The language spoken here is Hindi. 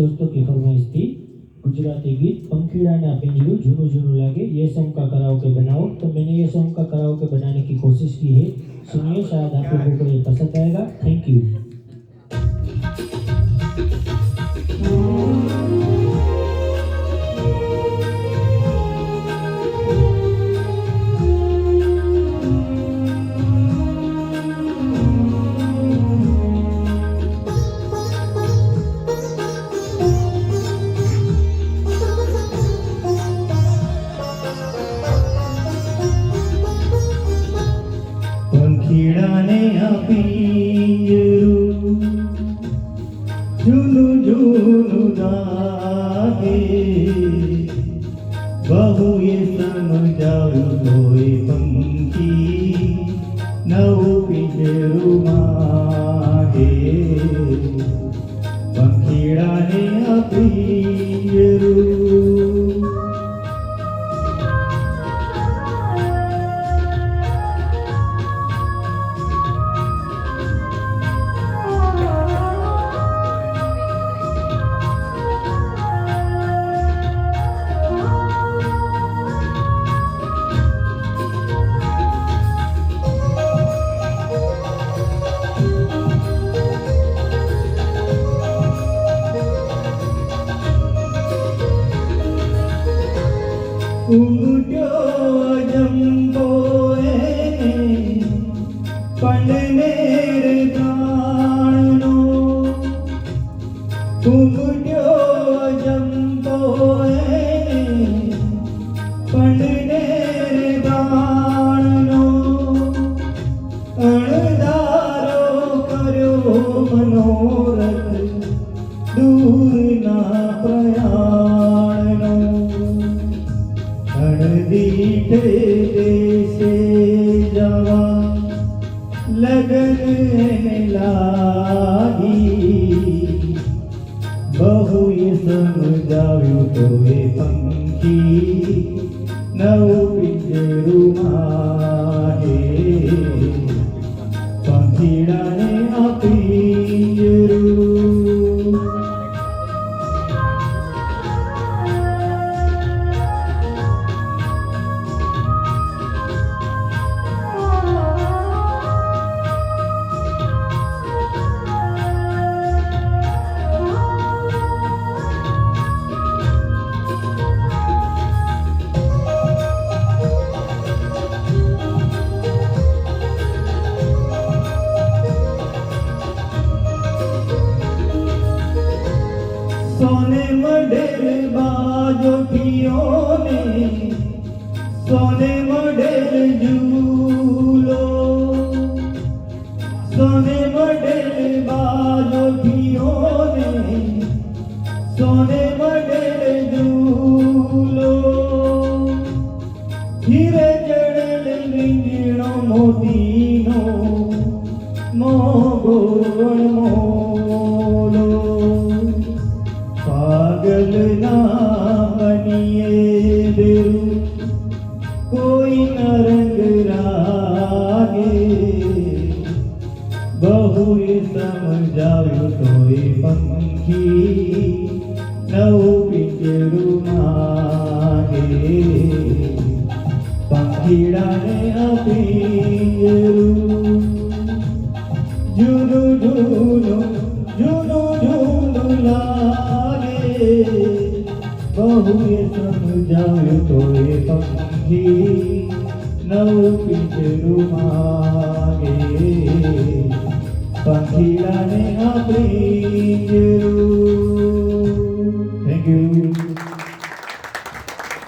दोस्तों की फरमाइश थी गुजराती गीत पंखीड़ा ना पिंजरू झूनू झूनू लागे, ये सॉन्ग का कराओके बनाओ। तो मैंने ये सॉन्ग का कराओके बनाने की कोशिश की है। सुनिए, शायद आप लोगों को ये पसंद आएगा। Thank you. पंखीड़ाने पिंजरू झूनू झूनू लागे, बहु ये समझाव्यु तोय पंखी नवु पिंजरू मागे। पंखीड़ाने पिंजरू उमट्यो जंबोए पन्नेर प्राणनो, उमट्यो जंबोए पन्नेर प्राणनो, अणधारो कर्यो मनोरथ दूर ना प्रयाणनो। अणदीठे देशे जवा लगन लागी, बहु ये समझाव्यु तोय पंखी नवु पिंजरू मागे। पंखीड़ाने आ पिंजरू सोने मढेर बाजो पियो ने, सोने मढेर झूलो, सोने मढेर बाजो पियो ने, सोने मढेर झूलो। हीरे जड़ल रिंगणो मोतीनो मोगो मोलो। पागल ना बनिए बेरू कोई न रंग रागे, बहु ये समझाव्यु तोय पंखी नवु पिंजरू मागे। पंखीड़ाने आ पिंजरू झूनू झूनू झूनू झूनू लागे, बहु ये समझाव्यु तोय पंखी नवु पिंजरू मागे। पंखीड़ाने